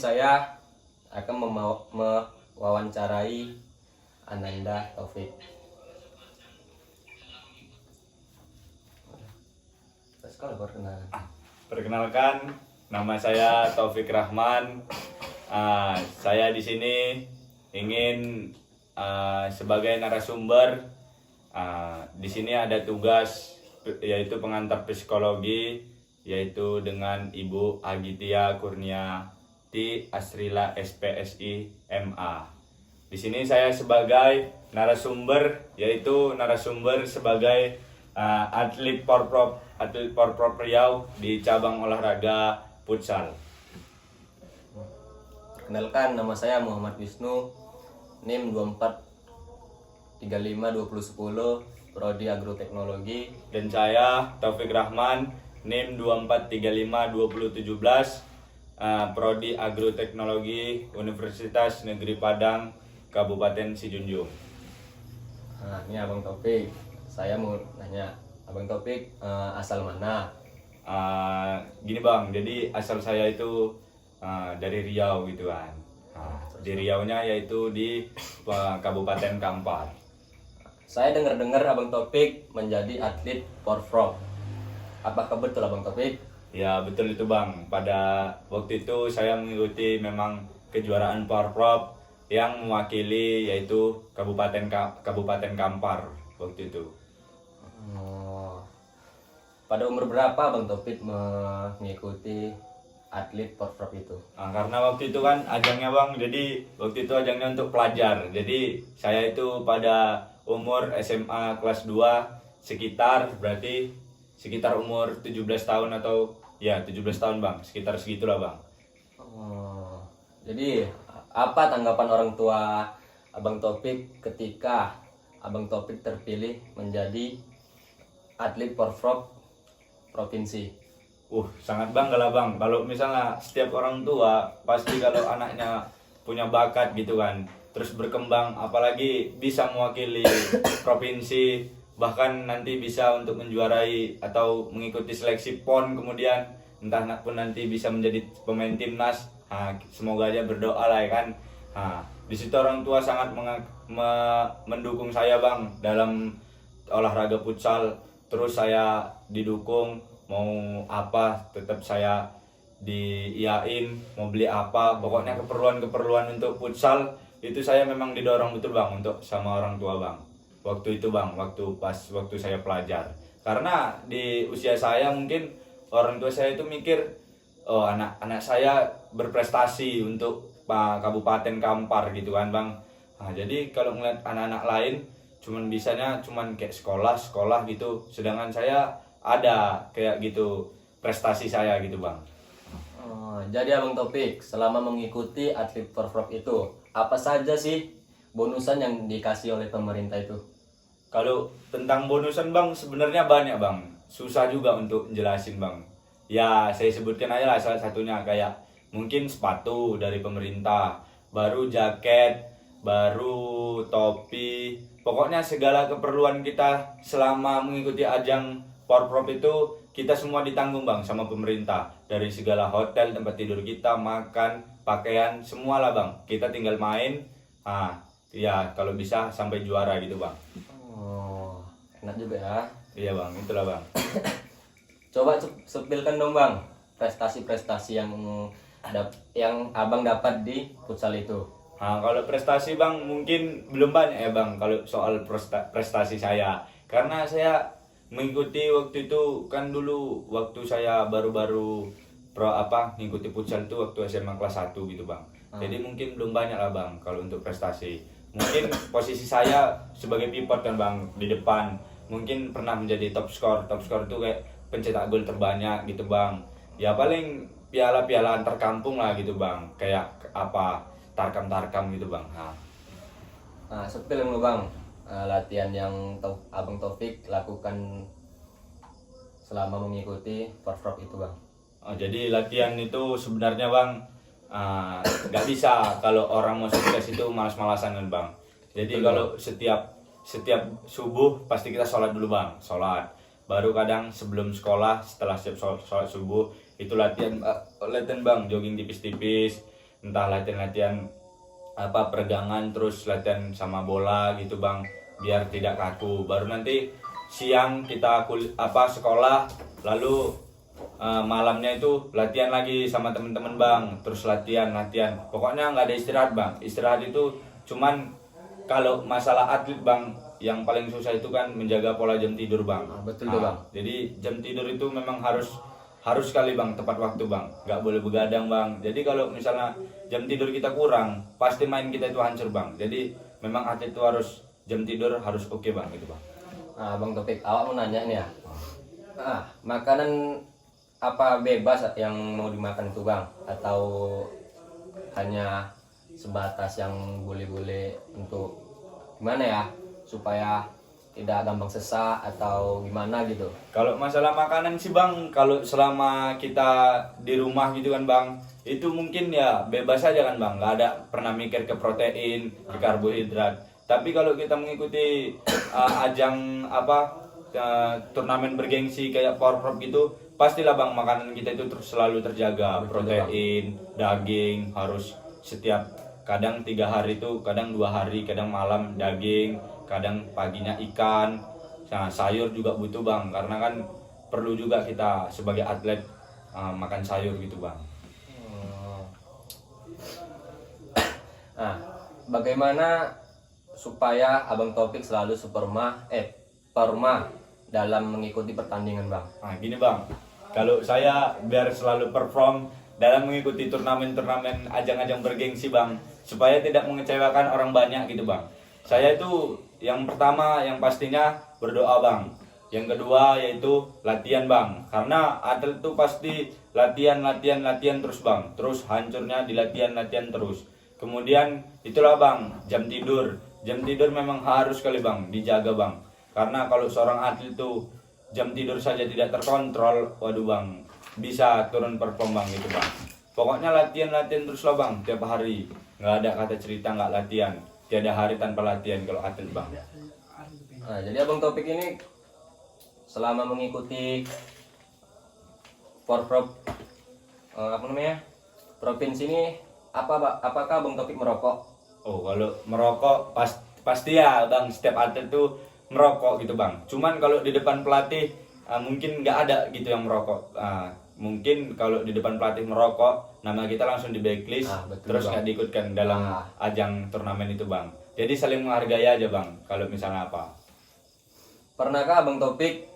Saya akan mewawancarai Ananda Taufik. Perkenalkan, nama saya Taufik Rahman. Saya di sini ingin sebagai narasumber. Di sini ada tugas yaitu pengantar psikologi, yaitu dengan Ibu Agitia Kurniati Asrila SPSI MA. Di sini saya sebagai narasumber, yaitu narasumber sebagai atlet Porprov Riau di cabang olahraga futsal. Perkenalkan, nama saya Muhammad Wisnu, NIM 24352010, Prodi Agroteknologi. Dan saya Taufik Rahman, NIM 24352017, Prodi Agroteknologi Universitas Negeri Padang, Kabupaten Sijunjung. Nah, ini Abang Taufik. Saya mau nanya, Abang Taufik asal mana? Gini bang, jadi asal saya itu dari Riau gitu kan. Di Riau-nya yaitu di Kabupaten Kampar. Saya dengar-dengar Abang Taufik menjadi atlet Porprov. Apakah betul Abang Taufik? Ya betul itu bang. Pada waktu itu saya mengikuti memang kejuaraan Porprov yang mewakili yaitu Kabupaten Kampar waktu itu. Pada umur berapa Abang Taufik mengikuti atlet Porprov itu? Karena waktu itu kan ajangnya bang, jadi waktu itu ajangnya untuk pelajar. Jadi saya itu pada umur SMA kelas 2 sekitar umur 17 tahun atau ya 17 tahun bang, sekitar segitulah bang. Jadi apa tanggapan orang tua Abang Taufik ketika Abang Taufik terpilih menjadi atlet Porprov provinsi? Sangat bangga lah bang. Kalau misalnya setiap orang tua pasti kalau anaknya punya bakat gitu kan, terus berkembang, apalagi bisa mewakili provinsi, bahkan nanti bisa untuk menjuarai atau mengikuti seleksi PON, kemudian entah pun nanti bisa menjadi pemain timnas. Semoga aja berdoa lah ya kan. Di situ orang tua sangat mendukung saya bang dalam olahraga futsal. Terus saya didukung, mau apa tetap saya diiyain, mau beli apa, pokoknya keperluan untuk futsal itu saya memang didorong betul bang untuk sama orang tua bang. Waktu itu bang, waktu saya pelajar. Karena di usia saya mungkin orang tua saya itu mikir, oh anak saya berprestasi untuk Kabupaten Kampar gitu kan bang. Jadi kalau ngeliat anak-anak lain bisanya kayak sekolah gitu, sedangkan saya ada kayak gitu prestasi saya gitu bang. Jadi Abang Taufik selama mengikuti atlet Porprov itu apa saja sih bonusan yang dikasih oleh pemerintah itu? Kalau tentang bonusan bang sebenarnya banyak bang, susah juga untuk jelasin bang. Ya saya sebutkan aja lah salah satunya, kayak mungkin sepatu dari pemerintah, baru jaket, baru topi, pokoknya segala keperluan kita selama mengikuti ajang Porprov itu kita semua ditanggung bang sama pemerintah. Dari segala hotel, tempat tidur kita, makan, pakaian, semua lah bang. Kita tinggal main, ya kalau bisa sampai juara gitu bang. Enak juga ya. Iya bang, itulah bang. Coba sepilkan dong bang prestasi-prestasi yang abang dapat di futsal itu. Kalau prestasi bang mungkin belum banyak ya bang kalau soal prestasi saya. Karena saya mengikuti waktu itu kan dulu waktu saya baru-baru ngikuti futsal itu waktu SMA kelas 1 gitu bang. Jadi mungkin belum banyak lah bang kalau untuk prestasi. Mungkin posisi saya sebagai pivot kan bang di depan. Mungkin pernah menjadi top skor itu kayak pencetak gol terbanyak gitu bang. Ya paling piala-piala antar kampung lah gitu bang. Kayak tarkam gitu bang. Sepil dong bang latihan yang Abang Taufik lakukan selama mengikuti Porprov itu bang. Jadi latihan itu sebenarnya bang nggak bisa kalau orang mau sukses itu malas-malasan kan bang. Jadi kalau setiap subuh pasti kita sholat dulu bang, baru kadang sebelum sekolah setelah sholat subuh itu latihan bang, jogging tipis-tipis, entah latihan-latihan apa peregangan, terus latihan sama bola gitu bang, biar tidak kaku. Baru nanti siang kita sekolah, lalu malamnya itu latihan lagi sama teman-teman bang, terus latihan. Pokoknya nggak ada istirahat bang. Istirahat itu cuman kalau masalah atlet bang, yang paling susah itu kan menjaga pola jam tidur bang. Betul tuh bang. Jadi jam tidur itu memang harus sekali bang, tepat waktu bang, nggak boleh begadang bang. Jadi kalau misalnya jam tidur kita kurang, pasti main kita itu hancur bang. Jadi memang atlet itu harus jam tidur harus oke bang gitu bang. Nah, Bang Topik, awak mau nanya nih ya. Makanan apa bebas yang mau dimakan itu bang? Atau hanya sebatas yang boleh-boleh untuk gimana ya? Supaya tidak gampang sesak atau gimana gitu. Kalau masalah makanan sih bang, kalau selama kita di rumah gitu kan bang, itu mungkin ya bebas aja kan bang, nggak ada pernah mikir ke protein, ke karbohidrat. Tapi kalau kita mengikuti ajang turnamen bergengsi kayak Power Prop gitu, pastilah bang makanan kita itu terus selalu terjaga. Betul, protein, daging harus setiap, kadang 3 hari itu, kadang 2 hari, kadang malam daging, kadang paginya ikan. Nah, sayur juga butuh bang, karena kan perlu juga kita sebagai atlet makan sayur gitu bang. Nah, bagaimana supaya Abang Topik selalu performa dalam mengikuti pertandingan bang? Nah gini bang, kalau saya biar selalu perform dalam mengikuti turnamen-turnamen ajang-ajang bergengsi bang, supaya tidak mengecewakan orang banyak gitu bang, saya itu yang pertama yang pastinya berdoa bang. Yang kedua yaitu latihan bang, karena atlet itu pasti latihan terus bang, terus hancurnya di latihan terus. Kemudian itulah bang, jam tidur memang harus sekali bang dijaga bang, karena kalau seorang atlet itu jam tidur saja tidak terkontrol, waduh bang, bisa turun perform bang gitu bang. Pokoknya latihan terus lah bang, tiap hari, nggak ada kata cerita nggak latihan, tiada hari tanpa latihan kalau atlet bang. Nah, jadi Abang Topik ini selama mengikuti Porprov provinsi ini, apakah Abang Topik merokok? Oh kalau merokok pasti ya bang, setiap atlet tuh merokok gitu bang. Cuman kalau di depan pelatih mungkin nggak ada gitu yang merokok. Mungkin kalau di depan pelatih merokok, nama kita langsung di blacklist, terus nggak diikutkan dalam ajang turnamen itu bang. Jadi saling menghargai aja bang. Kalau misalnya apa? Pernahkah Abang Topik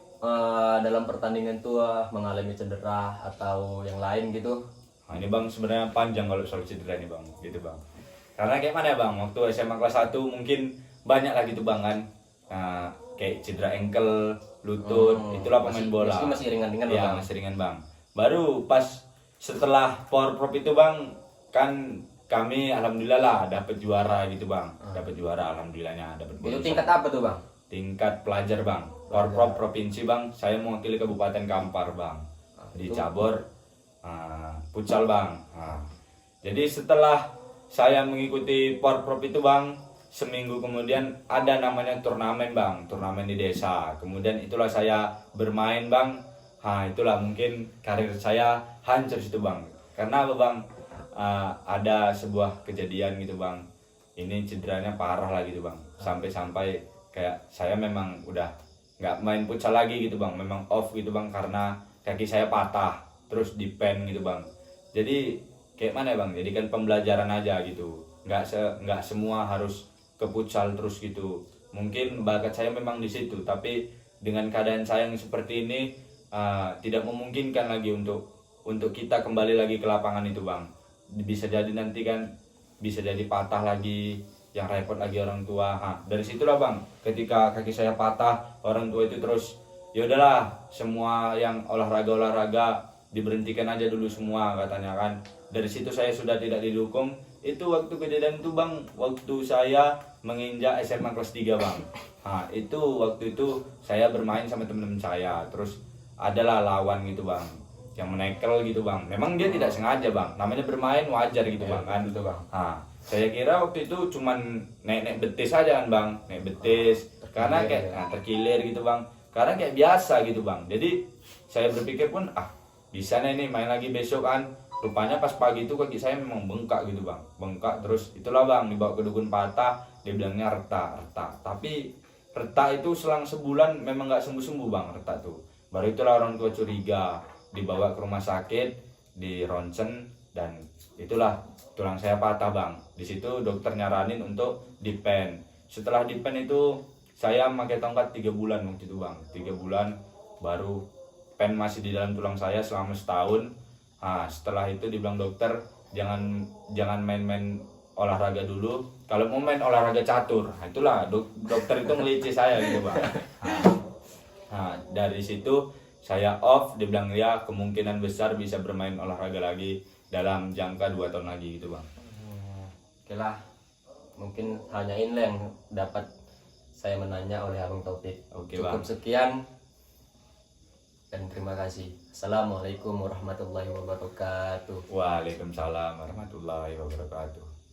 dalam pertandingan itu mengalami cedera atau yang lain gitu? Nah, ini bang sebenarnya panjang kalau soal cedera ini bang, gitu bang. Karena kayak mana ya bang, waktu SMA kelas 1 mungkin banyak lagi tuh bang kan, kayak cedera ankle, lutut, itulah pemain bola. Masih ringan-ringan ya, bang. masih ringan bang. Baru pas setelah Power Prop itu bang, kan kami alhamdulillah lah dapat juara gitu bang, dapat juara alhamdulillahnya, dapat Itu bonus. tingkat apa tuh bang? Tingkat pelajar bang, Power Prop provinsi bang, saya mewakili Kabupaten Kampar bang, di cabur futsal bang. Jadi setelah saya mengikuti Power Prop itu bang, seminggu kemudian ada namanya turnamen bang, turnamen di desa. Kemudian itulah saya bermain bang. Itulah mungkin karir saya hancur situ bang. Karena apa bang? Ada sebuah kejadian gitu bang. Ini cederanya parah lah gitu bang. Sampai-sampai kayak saya memang udah nggak main futsal lagi gitu bang. Memang off gitu bang, karena kaki saya patah, terus di pen gitu bang. Jadi kayak mana ya bang? Jadi kan pembelajaran aja gitu. Nggak semua harus ke futsal terus gitu. Mungkin bakat saya memang di situ, tapi dengan keadaan saya yang seperti ini tidak memungkinkan lagi untuk kita kembali lagi ke lapangan itu bang. Bisa jadi nanti kan bisa jadi patah lagi, yang repot lagi orang tua. Dari situlah bang, ketika kaki saya patah, orang tua itu terus ya udahlah, semua yang olahraga diberhentikan aja dulu semua katanya kan. Dari situ saya sudah tidak didukung. Itu waktu kejadian itu bang, waktu saya menginjak SMA kelas 3 bang. Itu waktu itu saya bermain sama teman-teman saya, terus adalah lawan gitu bang, yang menekel gitu bang. Memang dia tidak sengaja bang, namanya bermain wajar gitu bang kan. Gitu bang. Saya kira waktu itu cuman naik betis aja kan bang, naik betis, karena kayak terkilir gitu bang, karena kayak biasa gitu bang. Jadi saya berpikir pun bisa nih main lagi besok kan, rupanya pas pagi itu kaki saya memang bengkak gitu bang, bengkak. Terus itulah bang, dibawa ke dukun patah, dia bilangnya retak. Tapi retak itu selang sebulan memang nggak sembuh bang, retak tuh. Baru itulah orang tua curiga, dibawa ke rumah sakit, di ronsen, dan itulah tulang saya patah bang. Di situ dokter nyaranin untuk dipen. Setelah dipen itu saya pakai tongkat 3 bulan waktu itu bang, 3 bulan baru pen masih di dalam tulang saya selama setahun. Nah, setelah itu dibilang dokter jangan main-main olahraga dulu. Kalau mau main olahraga catur, nah, itulah dokter itu ngelicin saya gitu bang. Nah, dari situ saya off, dibilang ya kemungkinan besar bisa bermain olahraga lagi dalam jangka 2 tahun lagi gitu bang. Oke lah, mungkin hanya ini yang dapat saya menanya oleh Abang Taufik. Oke, Cukup Bang. sekian dan terima kasih. Assalamualaikum warahmatullahi wabarakatuh. Waalaikumsalam warahmatullahi wabarakatuh.